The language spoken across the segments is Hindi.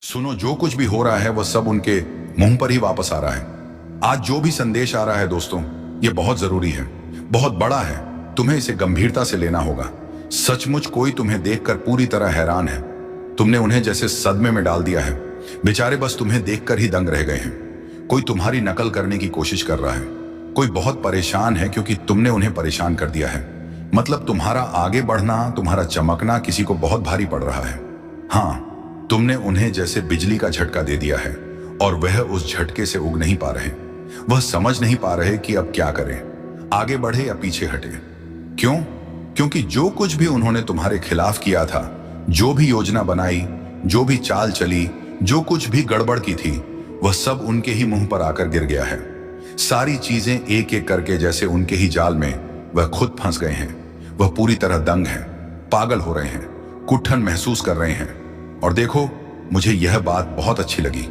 सुनो, जो कुछ भी हो रहा है वह सब उनके मुंह पर ही वापस आ रहा है। आज जो भी संदेश आ रहा है दोस्तों, ये बहुत जरूरी है, बहुत बड़ा है। तुम्हें इसे गंभीरता से लेना होगा। सचमुच कोई तुम्हें देखकर पूरी तरह हैरान है। तुमने उन्हें जैसे सदमे में डाल दिया है। बेचारे बस तुम्हें देखकर ही दंग रह गए हैं। कोई तुम्हारी नकल करने की कोशिश कर रहा है। कोई बहुत परेशान है क्योंकि तुमने उन्हें परेशान कर दिया है। मतलब तुम्हारा आगे बढ़ना, तुम्हारा चमकना किसी को बहुत भारी पड़ रहा है। हाँ, तुमने उन्हें जैसे बिजली का झटका दे दिया है और वह उस झटके से उग नहीं पा रहे। वह समझ नहीं पा रहे कि अब क्या करें, आगे बढ़े या पीछे हटे। क्यों? क्योंकि जो कुछ भी उन्होंने तुम्हारे खिलाफ किया था, जो भी योजना बनाई, जो भी चाल चली, जो कुछ भी गड़बड़ की थी, वह सब उनके ही मुंह पर आकर गिर गया है। सारी चीजें एक एक करके जैसे उनके ही जाल में वह खुद फंस गए हैं। वह पूरी तरह दंग हैं, पागल हो रहे हैं, कुट्ठन महसूस कर रहे हैं। और देखो, मुझे यह बात बहुत अच्छी लगी।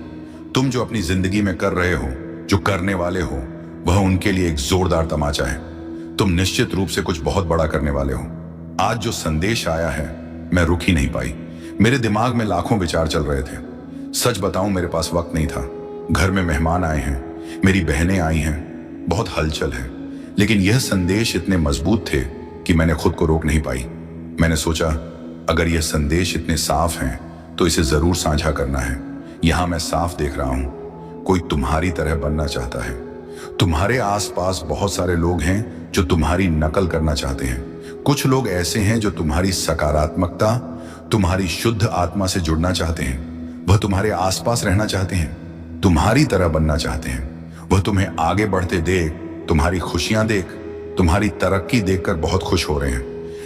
तुम जो अपनी जिंदगी में कर रहे हो, जो करने वाले हो, वह उनके लिए एक जोरदार तमाचा है। तुम निश्चित रूप से कुछ बहुत बड़ा करने वाले हो। आज जो संदेश आया है, मैं रुक ही नहीं पाई। मेरे दिमाग में लाखों विचार चल रहे थे। सच बताऊं, मेरे पास वक्त नहीं था। घर में मेहमान आए हैं, मेरी बहनें आई हैं, बहुत हलचल है। लेकिन यह संदेश इतने मजबूत थे कि मैंने खुद को रोक नहीं पाई। मैंने सोचा, अगर यह संदेश इतने साफ हैं तो इसे जरूर साझा करना है। यहां मैं साफ देख रहा हूं, कोई तुम्हारी तरह बनना चाहता है। तुम्हारे आसपास बहुत सारे लोग हैं जो तुम्हारी नकल करना चाहते हैं। कुछ लोग ऐसे हैं जो तुम्हारी सकारात्मकता, तुम्हारी शुद्ध आत्मा से जुड़ना चाहते हैं। वह तुम्हारे आसपास रहना चाहते हैं, तुम्हारी तरह बनना चाहते हैं। वह तुम्हें आगे बढ़ते देख, तुम्हारी खुशियां देख, तुम्हारी तरक्की देखकर बहुत खुश हो रहे हैं।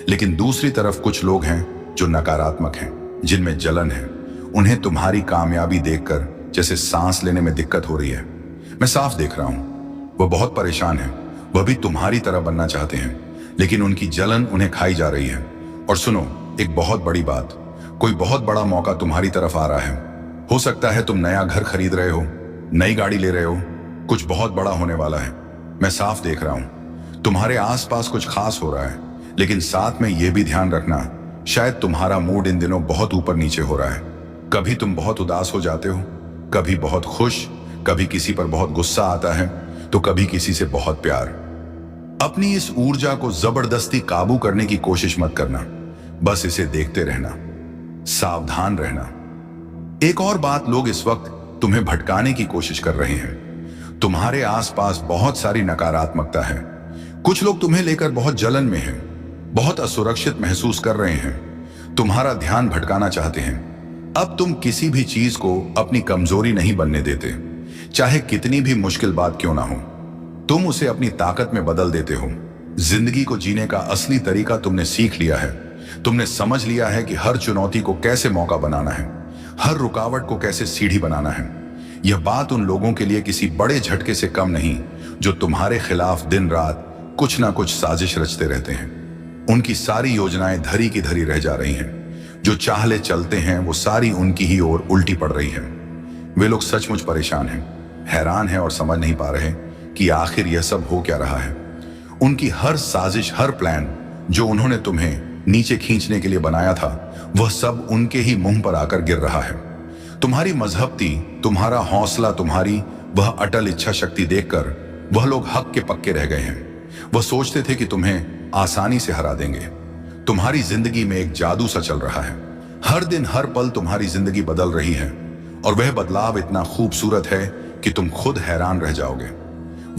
लेकिन दूसरी तरफ कुछ लोग हैं जो नकारात्मक हैं, जिनमें जलन है। उन्हें तुम्हारी कामयाबी देखकर जैसे सांस लेने में दिक्कत हो रही है। मैं साफ देख रहा हूं, वह बहुत परेशान है। वह भी तुम्हारी तरह बनना चाहते हैं, लेकिन उनकी जलन उन्हें खाई जा रही है। और सुनो, एक बहुत बड़ी बात, कोई बहुत बड़ा मौका तुम्हारी तरफ आ रहा है। हो सकता है तुम नया घर खरीद रहे हो, नई गाड़ी ले रहे हो, कुछ बहुत बड़ा होने वाला है। मैं साफ देख रहा हूं, तुम्हारे आसपास कुछ खास हो रहा है। लेकिन साथ में यह भी ध्यान रखना, शायद तुम्हारा मूड इन दिनों बहुत ऊपर नीचे हो रहा है। कभी तुम बहुत उदास हो जाते हो, कभी बहुत खुश, कभी किसी पर बहुत गुस्सा आता है, तो कभी किसी से बहुत प्यार। अपनी इस ऊर्जा को जबरदस्ती काबू करने की कोशिश मत करना, बस इसे देखते रहना, सावधान रहना। एक और बात, लोग इस वक्त तुम्हें भटकाने की कोशिश कर रहे हैं। तुम्हारे आसपास बहुत सारी नकारात्मकता है। कुछ लोग तुम्हें लेकर बहुत जलन में हैं, बहुत असुरक्षित महसूस कर रहे हैं, तुम्हारा ध्यान भटकाना चाहते हैं। अब तुम किसी भी चीज को अपनी कमजोरी नहीं बनने देते, चाहे कितनी भी मुश्किल बात क्यों ना हो। तुम उसे अपनी ताकत में बदल देते हो। जिंदगी को जीने का असली तरीका तुमने सीख लिया है। तुमने समझ लिया है कि हर चुनौती को कैसे मौका बनाना है, हर रुकावट को कैसे सीढ़ी बनाना है। यह बात उन लोगों के लिए किसी बड़े झटके से कम नहीं जो तुम्हारे खिलाफ दिन रात कुछ ना कुछ साजिश रचते रहते हैं। उनकी सारी योजनाएं धरी की धरी रह जा रही हैं। जो चाहले चलते हैं वो सारी उनकी ही ओर उल्टी पड़ रही है। वे लोग सचमुच परेशान हैं, हैरान हैं और समझ नहीं पा रहे कि आखिर यह सब हो क्या रहा है। उनकी हर साजिश, हर प्लान जो उन्होंने तुम्हें नीचे खींचने के लिए बनाया था, वह सब उनके ही मुंह पर आकर गिर रहा है। तुम्हारी मजहबती, तुम्हारा हौसला, तुम्हारी वह अटल इच्छा शक्ति देखकर वह लोग हक के पक्के रह गए हैं। वह सोचते थे कि तुम्हें आसानी से हरा देंगे। तुम्हारी जिंदगी में एक जादू सा चल रहा है। हर दिन, हर पल तुम्हारी जिंदगी बदल रही है और वह बदलाव इतना खूबसूरत है कि तुम खुद हैरान रह जाओगे।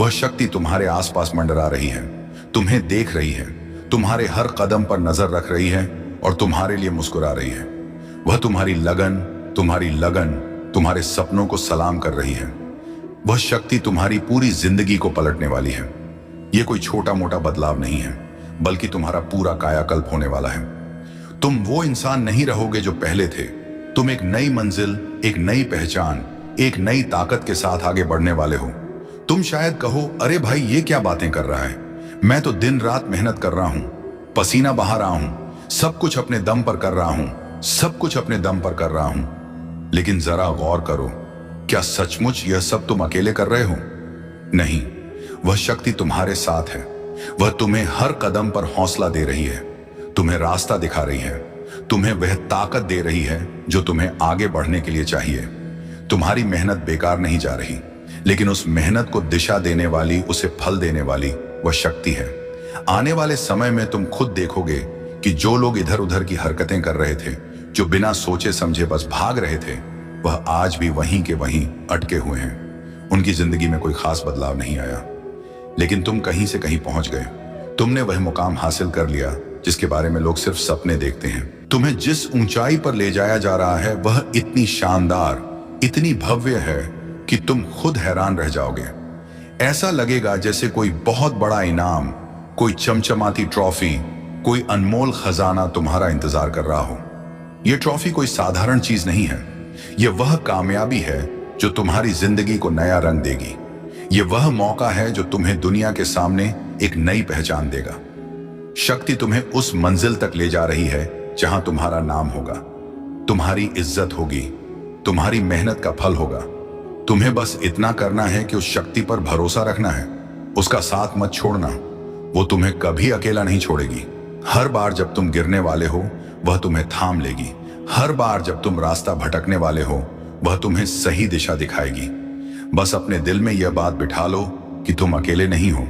वह शक्ति तुम्हारे आसपास मंडरा रही है, तुम्हें देख रही है, तुम्हारे हर कदम पर नजर रख रही है और तुम्हारे लिए मुस्कुरा रही है। वह तुम्हारी लगन, तुम्हारे सपनों को सलाम कर रही है। वह शक्ति तुम्हारी पूरी जिंदगी को पलटने वाली है। यह कोई छोटा मोटा बदलाव नहीं है, बल्कि तुम्हारा पूरा कायाकल्प होने वाला है। तुम वो इंसान नहीं रहोगे जो पहले थे। तुम एक नई मंजिल, एक नई पहचान, एक नई ताकत के साथ आगे बढ़ने वाले हो। तुम शायद कहो, अरे भाई ये क्या बातें कर रहा है, मैं तो दिन रात मेहनत कर रहा हूं, पसीना बहा रहा हूं, सब कुछ अपने दम पर कर रहा हूं, सब कुछ अपने दम पर कर रहा हूं। लेकिन जरा गौर करो, क्या सचमुच यह सब तुम अकेले कर रहे हो? नहीं, वह शक्ति तुम्हारे साथ है। वह तुम्हें हर कदम पर हौसला दे रही है, तुम्हें रास्ता दिखा रही है, तुम्हें वह ताकत दे रही है जो तुम्हें आगे बढ़ने के लिए चाहिए। तुम्हारी मेहनत बेकार नहीं जा रही, लेकिन उस मेहनत को दिशा देने वाली, उसे फल देने वाली वह शक्ति है। आने वाले समय में तुम खुद देखोगे कि जो लोग इधर उधर की हरकतें कर रहे थे, जो बिना सोचे समझे बस भाग रहे थे, वह आज भी वहीं के वहीं अटके हुए हैं। उनकी जिंदगी में कोई खास बदलाव नहीं आया, लेकिन तुम कहीं से कहीं पहुंच गए। तुमने वह मुकाम हासिल कर लिया जिसके बारे में लोग सिर्फ सपने देखते हैं। तुम्हें जिस ऊंचाई पर ले जाया जा रहा है वह इतनी शानदार, इतनी भव्य है कि तुम खुद हैरान रह जाओगे। ऐसा लगेगा जैसे कोई बहुत बड़ा इनाम, कोई चमचमाती ट्रॉफी, कोई अनमोल खजाना तुम्हारा इंतजार कर रहा हो। यह ट्रॉफी कोई साधारण चीज नहीं है। यह वह कामयाबी है जो तुम्हारी जिंदगी को नया रंग देगी। यह वह मौका है जो तुम्हें दुनिया के सामने एक नई पहचान देगा। शक्ति तुम्हें उस मंजिल तक ले जा रही है जहां तुम्हारा नाम होगा, तुम्हारी इज्जत होगी, तुम्हारी मेहनत का फल होगा। तुम्हें बस इतना करना है कि उस शक्ति पर भरोसा रखना है, उसका साथ मत छोड़ना। वो तुम्हें कभी अकेला नहीं छोड़ेगी। हर बार जब तुम गिरने वाले हो वह तुम्हें थाम लेगी। हर बार जब तुम रास्ता भटकने वाले हो वह तुम्हें सही दिशा दिखाएगी। बस अपने दिल में यह बात बिठा लो कि तुम अकेले नहीं हो।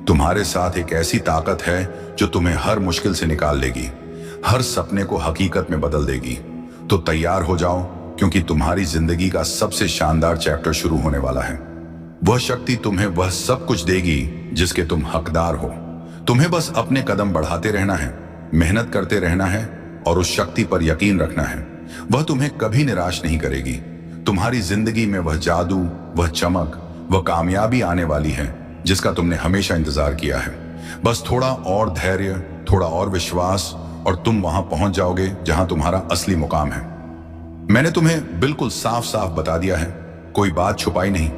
तुम्हारे साथ एक ऐसी ताकत है जो तुम्हें हर मुश्किल से निकाल लेगी, हर सपने को हकीकत में बदल देगी। तो तैयार हो जाओ, क्योंकि तुम्हारी जिंदगी का सबसे शानदार चैप्टर शुरू होने वाला है। वह शक्ति तुम्हें वह सब कुछ देगी जिसके तुम हकदार हो। तुम्हें बस अपने कदम बढ़ाते रहना है, मेहनत करते रहना है और उस शक्ति पर यकीन रखना है। वह तुम्हें कभी निराश नहीं करेगी। तुम्हारी जिंदगी में वह जादू, वह चमक, वह कामयाबी आने वाली है जिसका तुमने हमेशा इंतजार किया है। बस थोड़ा और धैर्य, थोड़ा और विश्वास और तुम वहां पहुंच जाओगे जहां तुम्हारा असली मुकाम है। मैंने तुम्हें बिल्कुल साफ साफ बता दिया है, कोई बात छुपाई नहीं।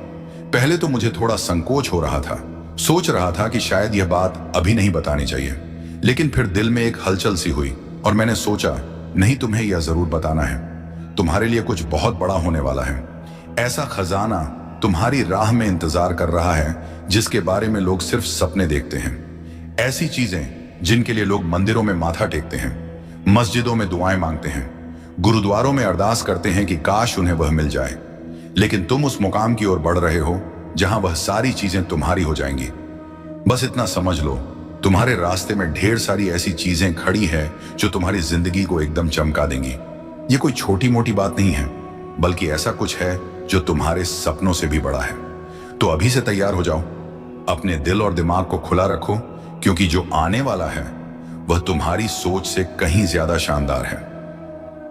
पहले तो मुझे थोड़ा संकोच हो रहा था, सोच रहा था कि शायद यह बात अभी नहीं बतानी चाहिए, लेकिन फिर दिल में एक हलचल सी हुई और मैंने सोचा नहीं, तुम्हें यह जरूर बताना है। तुम्हारे लिए कुछ बहुत बड़ा होने वाला है। ऐसा खजाना तुम्हारी राह में इंतजार कर रहा है जिसके बारे में लोग सिर्फ सपने देखते हैं। ऐसी चीजें जिनके लिए लोग मंदिरों में माथा टेकते हैं, मस्जिदों में दुआएं मांगते हैं, गुरुद्वारों में अरदास करते हैं कि काश उन्हें वह मिल जाए। लेकिन तुम उस मुकाम की ओर बढ़ रहे हो जहां वह सारी चीजें तुम्हारी हो जाएंगी। बस इतना समझ लो, तुम्हारे रास्ते में ढेर सारी ऐसी चीजें खड़ी हैं जो तुम्हारी जिंदगी को एकदम चमका देंगी। ये कोई छोटी मोटी बात नहीं है, बल्कि ऐसा कुछ है जो तुम्हारे सपनों से भी बड़ा है। तो अभी से तैयार हो जाओ, अपने दिल और दिमाग को खुला रखो, क्योंकि जो आने वाला है वह तुम्हारी सोच से कहीं ज्यादा शानदार है।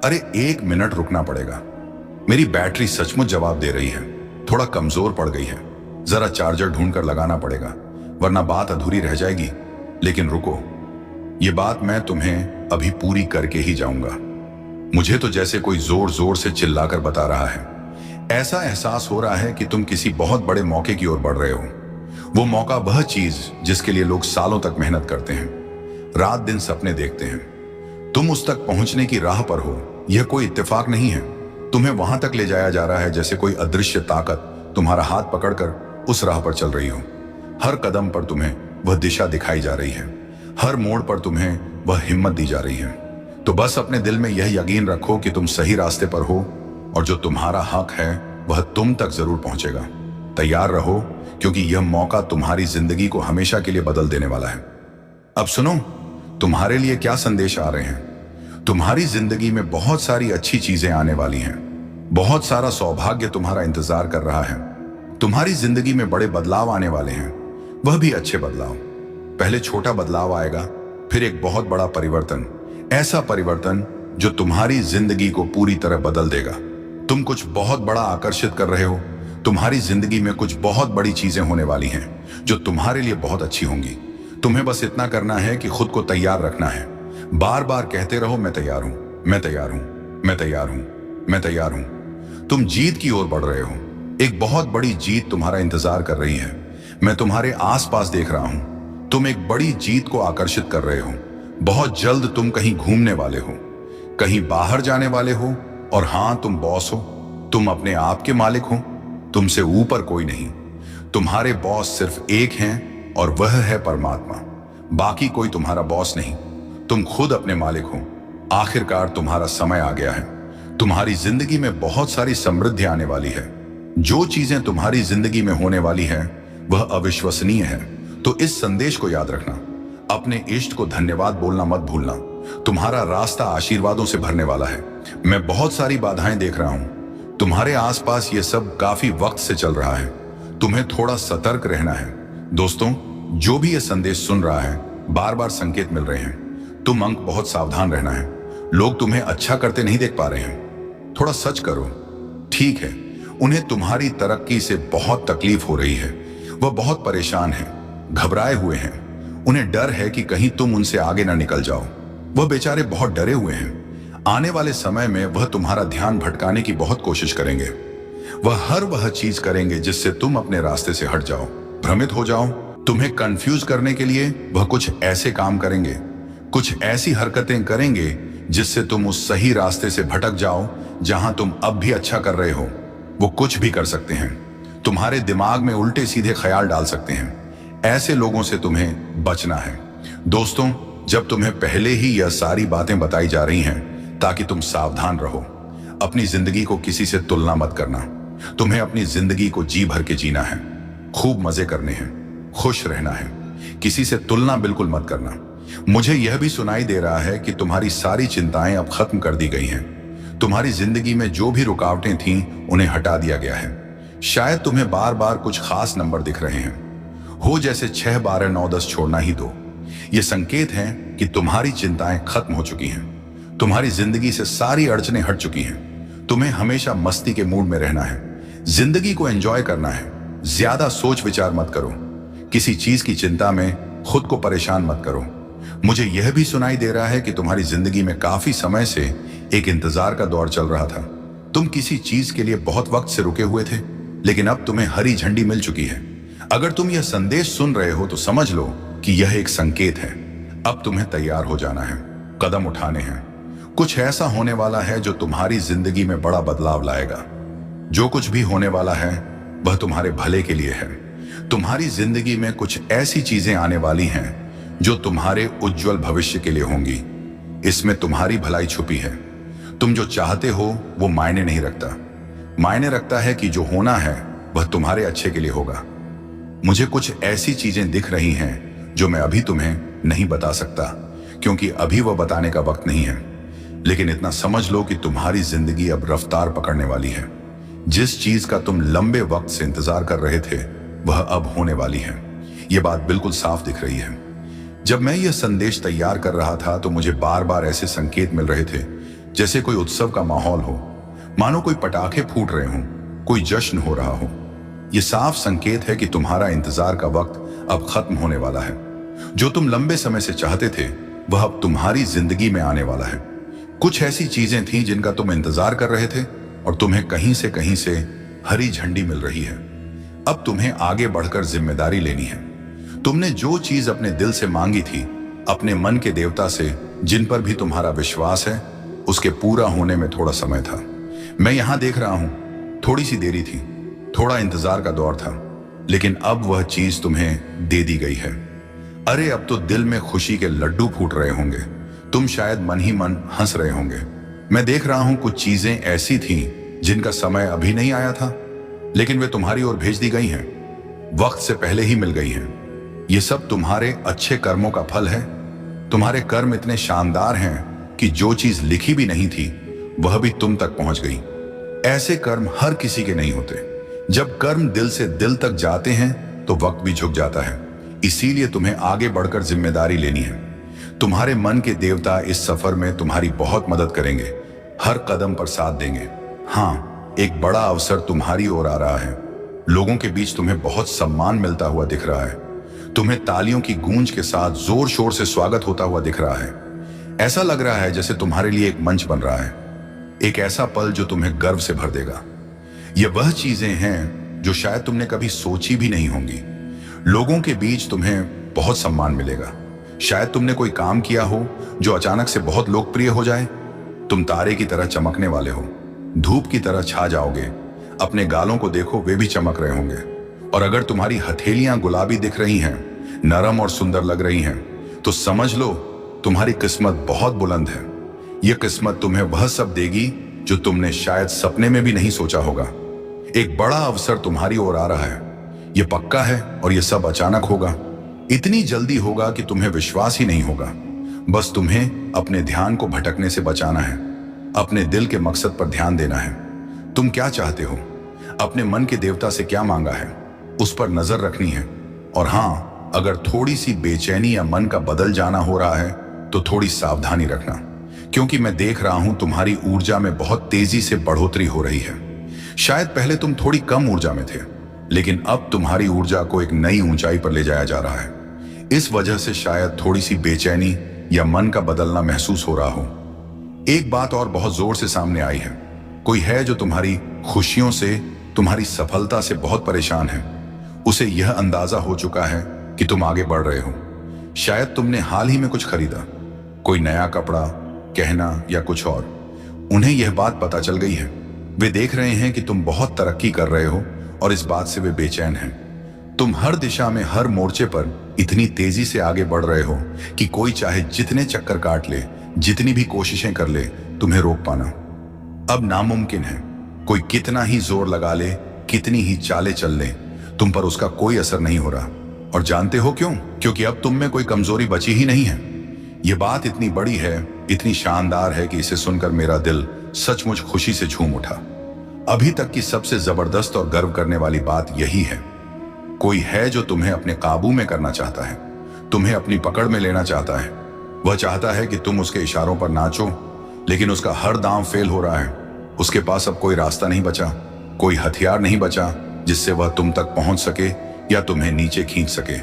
अरे 1 मिनट रुकना पड़ेगा, मेरी बैटरी सचमुच जवाब दे रही है, थोड़ा कमजोर पड़ गई है। जरा चार्जर ढूंढ कर लगाना पड़ेगा, वरना बात अधूरी रह जाएगी। लेकिन रुको, ये बात मैं तुम्हें अभी पूरी करके ही जाऊंगा। मुझे तो जैसे कोई जोर जोर से चिल्लाकर बता रहा है। ऐसा एहसास हो रहा है कि तुम किसी बहुत बड़े मौके की ओर बढ़ रहे हो। वो मौका, वह चीज जिसके लिए लोग सालों तक मेहनत करते हैं, रात दिन सपने देखते हैं। तुम उस तक पहुंचने की राह पर हो। यह कोई इत्तेफाक नहीं है। तुम्हें वहां तक ले जाया जा रहा है जैसे कोई अदृश्य ताकत तुम्हारा हाथ पकड़कर उस राह पर चल रही हो। हर कदम पर तुम्हें वह दिशा दिखाई जा रही है, हर मोड़ पर तुम्हें वह हिम्मत दी जा रही है। तो बस अपने दिल में यह यकीन रखो कि तुम सही रास्ते पर हो और जो तुम्हारा हक है वह तुम तक जरूर पहुंचेगा। तैयार रहो, क्योंकि यह मौका तुम्हारी जिंदगी को हमेशा के लिए बदल देने वाला है। अब सुनो, तुम्हारे लिए क्या संदेश आ रहे हैं। तुम्हारी जिंदगी में बहुत सारी अच्छी चीजें आने वाली हैं। बहुत सारा सौभाग्य तुम्हारा इंतजार कर रहा है। तुम्हारी जिंदगी में बड़े बदलाव आने वाले हैं, वह भी अच्छे बदलाव। पहले छोटा बदलाव आएगा, फिर एक बहुत बड़ा परिवर्तन। ऐसा परिवर्तन जो तुम्हारी जिंदगी को पूरी तरह बदल देगा। तुम कुछ बहुत बड़ा आकर्षित कर रहे हो। तुम्हारी जिंदगी में कुछ बहुत बड़ी चीजें होने वाली हैं जो तुम्हारे लिए बहुत अच्छी होंगी। तुम्हें बस इतना करना है कि खुद को तैयार रखना है। बार बार कहते रहो, मैं तैयार हूं, मैं तैयार हूं, मैं तैयार हूं, मैं तैयार हूं। तुम जीत की ओर बढ़ रहे हो। एक बहुत बड़ी जीत तुम्हारा इंतजार कर रही है। मैं तुम्हारे आसपास देख रहा हूं। तुम एक बड़ी जीत को आकर्षित कर रहे हो। बहुत जल्द तुम कहीं घूमने वाले हो, कहीं बाहर जाने वाले हो। और हां, तुम बॉस हो, तुम अपने आप के मालिक हो। तुमसे ऊपर कोई नहीं। तुम्हारे बॉस सिर्फ एक हैं और वह है परमात्मा। बाकी कोई तुम्हारा बॉस नहीं। तुम खुद अपने मालिक हो। आखिरकार तुम्हारा समय आ गया है। तुम्हारी जिंदगी में बहुत सारी समृद्धि आने वाली है। जो चीजें तुम्हारी जिंदगी में होने वाली हैं वह अविश्वसनीय है। तो इस संदेश को याद रखना, अपने इष्ट को धन्यवाद बोलना मत भूलना। तुम्हारा रास्ता आशीर्वादों से भरने वाला है। मैं बहुत सारी बाधाएं देख रहा हूं। तुम्हारे आसपास ये सब काफी वक्त से चल रहा है। तुम्हें थोड़ा सतर्क रहना है। दोस्तों, जो भी ये संदेश सुन रहा है, बार बार संकेत मिल रहे हैं। तुम अंक बहुत सावधान रहना है। लोग तुम्हें अच्छा करते नहीं देख पा रहे हैं। थोड़ा सच करो। ठीक है, उन्हें तुम्हारी तरक्की से बहुत तकलीफ हो रही है। वह बहुत परेशान है, घबराए हुए हैं। उन्हें डर है कि कहीं तुम उनसे आगे ना निकल जाओ। वह बेचारे बहुत डरे हुए हैं। आने वाले समय में वह तुम्हारा ध्यान भटकाने की बहुत कोशिश करेंगे। वह चीज करेंगे जिससे तुम अपने रास्ते से हट जाओ, भ्रमित हो जाओ। तुम्हें कंफ्यूज करने के लिए वह कुछ ऐसे काम करेंगे, कुछ ऐसी हरकतें करेंगे जिससे तुम उस सही रास्ते से भटक जाओ जहां तुम अब भी अच्छा कर रहे हो। वो कुछ भी कर सकते हैं। तुम्हारे दिमाग में उल्टे सीधे ख्याल डाल सकते हैं। ऐसे लोगों से तुम्हें बचना है। दोस्तों, जब तुम्हें पहले ही यह सारी बातें बताई जा रही हैं ताकि तुम सावधान रहो। अपनी जिंदगी को किसी से तुलना मत करना। तुम्हें अपनी जिंदगी को जी भर के जीना है, खूब मजे करने हैं, खुश रहना है। किसी से तुलना बिल्कुल मत करना। मुझे यह भी सुनाई दे रहा है कि तुम्हारी सारी चिंताएं अब खत्म कर दी गई हैं। तुम्हारी जिंदगी में जो भी रुकावटें थीं उन्हें हटा दिया गया है। शायद तुम्हें बार बार कुछ खास नंबर दिख रहे हैं, हो जैसे 6, 12, 9, 10 छोड़ना ही दो। ये संकेत हैं कि तुम्हारी चिंताएं खत्म हो चुकी हैं। तुम्हारी जिंदगी से सारी अड़चनें हट चुकी हैं। तुम्हें हमेशा मस्ती के मूड में रहना है, जिंदगी को एंजॉय करना है। ज्यादा सोच विचार मत करो। किसी चीज की चिंता में खुद को परेशान मत करो। मुझे यह भी सुनाई दे रहा है कि तुम्हारी जिंदगी में काफी समय से एक इंतजार का दौर चल रहा था। तुम किसी चीज के लिए बहुत वक्त से रुके हुए थे, लेकिन अब तुम्हें हरी झंडी मिल चुकी है। अगर तुम यह संदेश सुन रहे हो तो समझ लो कि यह एक संकेत है। अब तुम्हें तैयार हो जाना है, कदम उठाने हैं। कुछ ऐसा होने वाला है जो तुम्हारी जिंदगी में बड़ा बदलाव लाएगा। जो कुछ भी होने वाला है वह तुम्हारे भले के लिए है। तुम्हारी जिंदगी में कुछ ऐसी चीजें आने वाली हैं जो तुम्हारे उज्जवल भविष्य के लिए होंगी। इसमें तुम्हारी भलाई छुपी है। तुम जो चाहते हो वो मायने नहीं रखता। मायने रखता है कि जो होना है वह तुम्हारे अच्छे के लिए होगा। मुझे कुछ ऐसी चीजें दिख रही हैं जो मैं अभी तुम्हें नहीं बता सकता, क्योंकि अभी वह बताने का वक्त नहीं है। लेकिन इतना समझ लो कि तुम्हारी जिंदगी अब रफ्तार पकड़ने वाली है। जिस चीज का तुम लंबे वक्त से इंतजार कर रहे थे वह अब होने वाली है। यह बात बिल्कुल साफ दिख रही है। जब मैं यह संदेश तैयार कर रहा था तो मुझे बार बार ऐसे संकेत मिल रहे थे जैसे कोई उत्सव का माहौल हो, मानो कोई पटाखे फूट रहे हों, कोई जश्न हो रहा हो। यह साफ संकेत है कि तुम्हारा इंतजार का वक्त अब खत्म होने वाला है। जो तुम लंबे समय से चाहते थे वह अब तुम्हारी जिंदगी में आने वाला है। कुछ ऐसी चीजें थीं जिनका तुम इंतजार कर रहे थे और तुम्हें कहीं से हरी झंडी मिल रही है। अब तुम्हें आगे बढ़कर जिम्मेदारी लेनी है। तुमने जो चीज अपने दिल से मांगी थी, अपने मन के देवता से जिन पर भी तुम्हारा विश्वास है, उसके पूरा होने में थोड़ा समय था। मैं यहां देख रहा हूं, थोड़ी सी देरी थी, थोड़ा इंतजार का दौर था, लेकिन अब वह चीज तुम्हें दे दी गई है। अरे अब तो दिल में खुशी के लड्डू फूट रहे होंगे। तुम शायद मन ही मन हंस रहे होंगे। मैं देख रहा हूं कुछ चीजें ऐसी थीं जिनका समय अभी नहीं आया था, लेकिन वे तुम्हारी ओर भेज दी गई हैं, वक्त से पहले ही मिल गई हैं। ये सब तुम्हारे अच्छे कर्मों का फल है। तुम्हारे कर्म इतने शानदार हैं कि जो चीज लिखी भी नहीं थी वह भी तुम तक पहुंच गई। ऐसे कर्म हर किसी के नहीं होते। जब कर्म दिल से दिल तक जाते हैं तो वक्त भी झुक जाता है। इसीलिए तुम्हें आगे बढ़कर जिम्मेदारी लेनी है। तुम्हारे मन के देवता इस सफर में तुम्हारी बहुत मदद करेंगे, हर कदम पर साथ देंगे। हाँ, एक बड़ा अवसर तुम्हारी ओर आ रहा है। लोगों के बीच तुम्हें बहुत सम्मान मिलता हुआ दिख रहा है। तुम्हें तालियों की गूंज के साथ जोर शोर से स्वागत होता हुआ दिख रहा है। ऐसा लग रहा है जैसे तुम्हारे लिए एक मंच बन रहा है, एक ऐसा पल जो तुम्हें गर्व से भर देगा। ये वह चीजें हैं जो शायद तुमने कभी सोची भी नहीं होंगी। लोगों के बीच तुम्हें बहुत सम्मान मिलेगा। शायद तुमने कोई काम किया हो जो अचानक से बहुत लोकप्रिय हो जाए। तुम तारे की तरह चमकने वाले हो, धूप की तरह छा जाओगे। अपने गालों को देखो, वे भी चमक रहे होंगे। और अगर तुम्हारी हथेलियां गुलाबी दिख रही हैं, नरम और सुंदर लग रही हैं, तो समझ लो तुम्हारी किस्मत बहुत बुलंद है। यह किस्मत तुम्हें वह सब देगी जो तुमने शायद सपने में भी नहीं सोचा होगा। एक बड़ा अवसर तुम्हारी ओर आ रहा है, यह पक्का है, और यह सब अचानक होगा। इतनी जल्दी होगा कि तुम्हें विश्वास ही नहीं होगा। बस तुम्हें अपने ध्यान को भटकने से बचाना है, अपने दिल के मकसद पर ध्यान देना है। तुम क्या चाहते हो, अपने मन के देवता से क्या मांगा है, उस पर नजर रखनी है। और हाँ, अगर थोड़ी सी बेचैनी या मन का बदल जाना हो रहा है तो थोड़ी सावधानी रखना, क्योंकि मैं देख रहा हूं तुम्हारी ऊर्जा में बहुत तेजी से बढ़ोतरी हो रही है। शायद पहले तुम थोड़ी कम ऊर्जा में थे, लेकिन अब तुम्हारी ऊर्जा को एक नई ऊंचाई पर ले जाया जा रहा है। इस वजह से शायद थोड़ी सी बेचैनी या मन का बदलना महसूस हो रहा हो। एक बात और बहुत जोर से सामने आई है। कोई है जो तुम्हारी खुशियों से, तुम्हारी सफलता से बहुत परेशान है। उसे यह अंदाजा हो चुका है कि तुम आगे बढ़ रहे हो। शायद तुमने हाल ही में कुछ खरीदा, कोई नया कपड़ा, गहना या कुछ और। उन्हें यह बात पता चल गई है। वे देख रहे हैं कि तुम बहुत तरक्की कर रहे हो और इस बात से वे बेचैन हैं। तुम हर दिशा में, हर मोर्चे पर इतनी तेजी से आगे बढ़ रहे हो कि कोई चाहे जितने चक्कर काट ले, जितनी भी कोशिशें कर ले, तुम्हें रोक पाना अब नामुमकिन है। कोई कितना ही जोर लगा ले, कितनी ही चालें चल ले, तुम पर उसका कोई असर नहीं हो रहा। और जानते हो क्यों? क्योंकि अब तुम में कोई कमजोरी बची ही नहीं है। यह बात इतनी बड़ी है, इतनी शानदार है कि इसे सुनकर मेरा दिल सचमुच खुशी से झूम उठा। अभी तक की सबसे जबरदस्त और गर्व करने वाली बात यही है। कोई है जो तुम्हें अपने काबू में करना चाहता है, तुम्हें अपनी पकड़ में लेना चाहता है। वह चाहता है कि तुम उसके इशारों पर नाचो, लेकिन उसका हर दांव फेल हो रहा है। उसके पास अब कोई रास्ता नहीं बचा, कोई हथियार नहीं बचा जिससे वह तुम तक पहुंच सके या तुम्हें नीचे खींच सके।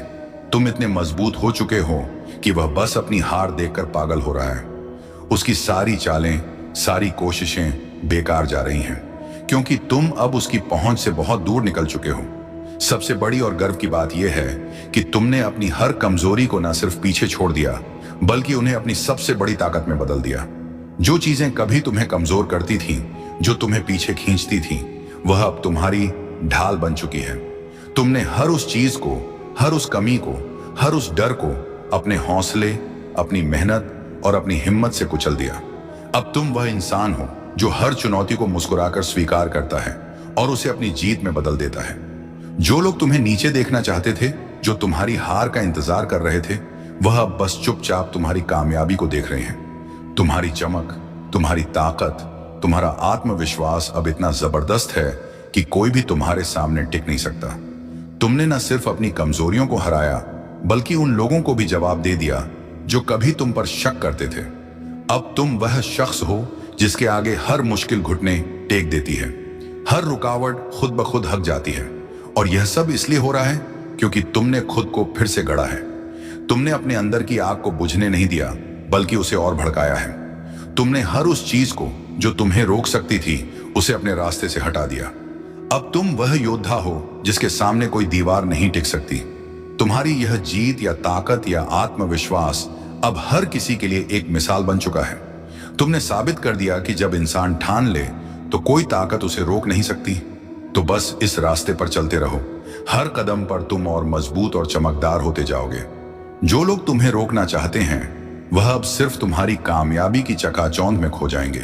तुम इतने मजबूत हो चुके हो कि वह बस अपनी हार देखकर पागल हो रहा है। उसकी सारी चालें, सारी कोशिशें बेकार जा रही हैं, क्योंकि तुम अब उसकी पहुंच से बहुत दूर निकल चुके हो। सबसे बड़ी और गर्व की बात यह है कि तुमने अपनी हर कमजोरी को न सिर्फ पीछे छोड़ दिया, बल्कि उन्हें अपनी सबसे बड़ी ताकत में बदल दिया। जो चीजें कभी तुम्हें कमजोर करती थीं, जो तुम्हें पीछे खींचती थीं, वह अब तुम्हारी ढाल बन चुकी है। तुमने हर उस चीज को, हर उस कमी को, हर उस डर को अपने हौसले, अपनी मेहनत और अपनी हिम्मत से कुचल दिया। अब तुम वह इंसान हो जो हर चुनौती को मुस्कुराकर स्वीकार करता है और उसे अपनी जीत में बदल देता है। जो लोग तुम्हें नीचे देखना चाहते थे, जो तुम्हारी हार का इंतजार कर रहे थे, वह अब बस चुपचाप तुम्हारी कामयाबी को देख रहे हैं। तुम्हारी चमक, तुम्हारी ताकत, तुम्हारा आत्मविश्वास अब इतना जबरदस्त है कि कोई भी तुम्हारे सामने टिक नहीं सकता। तुमने न सिर्फ अपनी कमजोरियों को हराया, बल्कि उन लोगों को भी जवाब दे दिया जो कभी तुम पर शक करते थे। अब तुम वह शख्स हो जिसके आगे हर मुश्किल घुटने टेक देती है, हर रुकावट खुद ब खुद हट जाती है। और यह सब इसलिए हो रहा है क्योंकि तुमने खुद को फिर से गढ़ा है। तुमने अपने अंदर की आग को बुझने नहीं दिया, बल्कि उसे और भड़काया है। तुमने हर उस चीज को जो तुम्हें रोक सकती थी, उसे अपने रास्ते से हटा दिया। अब तुम वह योद्धा हो जिसके सामने कोई दीवार नहीं टिक सकती। तुम्हारी यह जीत या ताकत या आत्मविश्वास अब हर किसी के लिए एक मिसाल बन चुका है। तुमने साबित कर दिया कि जब इंसान ठान ले तो कोई ताकत उसे रोक नहीं सकती। तो बस इस रास्ते पर चलते रहो। हर कदम पर तुम और मजबूत और चमकदार होते जाओगे। जो लोग तुम्हें रोकना चाहते हैं, वह अब सिर्फ तुम्हारी कामयाबी की चकाचौंध में खो जाएंगे।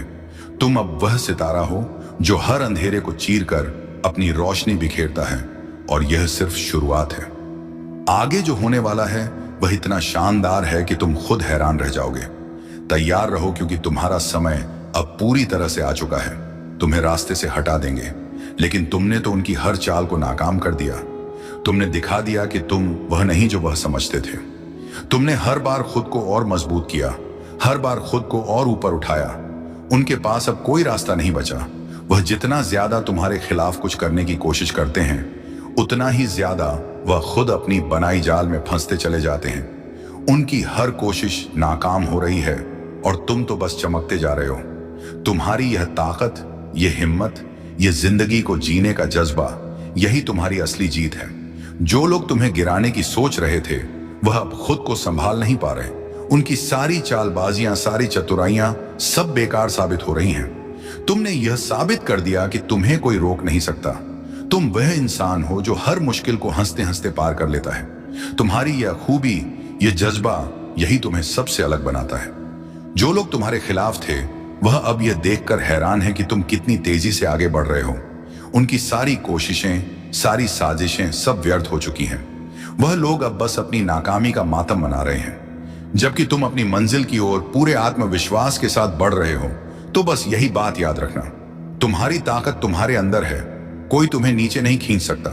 तुम अब वह सितारा हो जो हर अंधेरे को चीरकर अपनी रोशनी बिखेरता है, और यह सिर्फ शुरुआत है। आगे जो होने वाला है वह इतना शानदार है कि तुम खुद हैरान रह जाओगे। तैयार रहो, क्योंकि तुम्हारा समय अब पूरी तरह से आ चुका है। तुम्हें रास्ते से हटा देंगे, लेकिन तुमने तो उनकी हर चाल को नाकाम कर दिया। तुमने दिखा दिया कि तुम वह नहीं जो वह समझते थे। तुमने हर बार खुद को और मजबूत किया, हर बार खुद को और ऊपर उठाया। उनके पास अब कोई रास्ता नहीं बचा। वह जितना ज्यादा तुम्हारे खिलाफ कुछ करने की कोशिश करते हैं, उतना ही ज्यादा वह खुद अपनी बनाई जाल में फंसते चले जाते हैं। उनकी हर कोशिश नाकाम हो रही है और तुम तो बस चमकते जा रहे हो। तुम्हारी यह ताकत, यह हिम्मत, यह जिंदगी को जीने का जज्बा, यही तुम्हारी असली जीत है। जो लोग तुम्हें गिराने की सोच रहे थे, वह अब खुद को संभाल नहीं पा रहे। उनकी सारी चालबाजियां, सारी चतुराइयां सब बेकार साबित हो रही हैं। तुमने यह साबित कर दिया कि तुम्हें कोई रोक नहीं सकता। तुम वह इंसान हो जो हर मुश्किल को हंसते हंसते पार कर लेता है। तुम्हारी यह खूबी, यह जज्बा, यही तुम्हें सबसे अलग बनाता है। जो लोग तुम्हारे खिलाफ थे वह अब यह देखकर हैरान है कि तुम कितनी तेजी से आगे बढ़ रहे हो। उनकी सारी कोशिशें, सारी साजिशें सब व्यर्थ हो चुकी हैं। वह लोग अब बस अपनी नाकामी का मातम मना रहे हैं। जबकि तुम अपनी मंजिल की ओर पूरे आत्मविश्वास के साथ बढ़ रहे हो। तो बस यही बात याद रखना, तुम्हारी ताकत तुम्हारे अंदर है। कोई तुम्हें नीचे नहीं खींच सकता,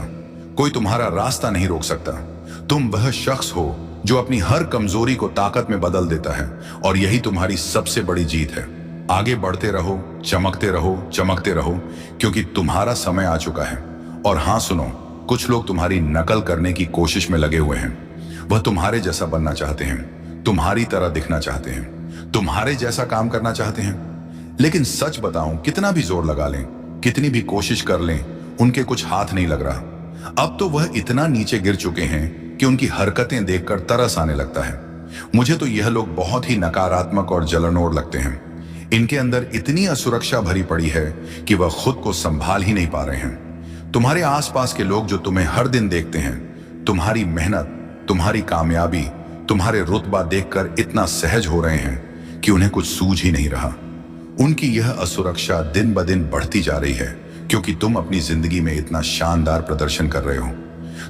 कोई तुम्हारा रास्ता नहीं रोक सकता। तुम वह शख्स हो जो अपनी हर कमजोरी को ताकत में बदल देता है, और यही तुम्हारी सबसे बड़ी जीत है। आगे बढ़ते रहो, चमकते रहो, चमकते रहो, क्योंकि तुम्हारा समय आ चुका है। और हाँ सुनो, कुछ लोग तुम्हारी नकल करने की कोशिश में लगे हुए हैं। वह तुम्हारे जैसा बनना चाहते हैं, तुम्हारी तरह दिखना चाहते हैं, तुम्हारे जैसा काम करना चाहते हैं। लेकिन सच बताऊं, कितना भी जोर लगा लें, कितनी भी कोशिश कर लें, उनके कुछ हाथ नहीं लग रहा। अब तो वह इतना नीचे गिर चुके हैं कि उनकी हरकतें देखकर तरस आने लगता है। मुझे तो यह लोग बहुत ही नकारात्मक और जलनोर लगते हैं। इनके अंदर इतनी असुरक्षा भरी पड़ी है कि वह खुद को संभाल ही नहीं पा रहे हैं। तुम्हारे आसपास के लोग जो तुम्हें हर दिन देखते हैं, तुम्हारी मेहनत, तुम्हारी कामयाबी, तुम्हारे रुतबा देखकर इतना सहज हो रहे हैं कि उन्हें कुछ सूझ ही नहीं रहा। उनकी यह असुरक्षा दिन ब दिन बढ़ती जा रही है, क्योंकि तुम अपनी जिंदगी में इतना शानदार प्रदर्शन कर रहे हो।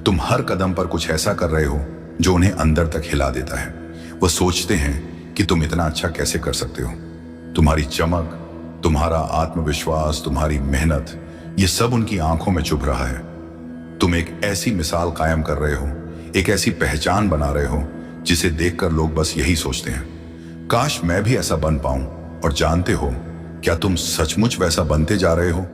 तुम हर कदम पर कुछ ऐसा कर रहे हो जो उन्हें अंदर तक हिला देता है। वह सोचते हैं कि तुम इतना अच्छा कैसे कर सकते हो। तुम्हारी चमक, तुम्हारा आत्मविश्वास, तुम्हारी मेहनत, ये सब उनकी आंखों में चुभ रहा है। तुम एक ऐसी मिसाल कायम कर रहे हो, एक ऐसी पहचान बना रहे हो जिसे देखकर लोग बस यही सोचते हैं, काश मैं भी ऐसा बन पाऊं। और जानते हो, क्या तुम सचमुच वैसा बनते जा रहे हो?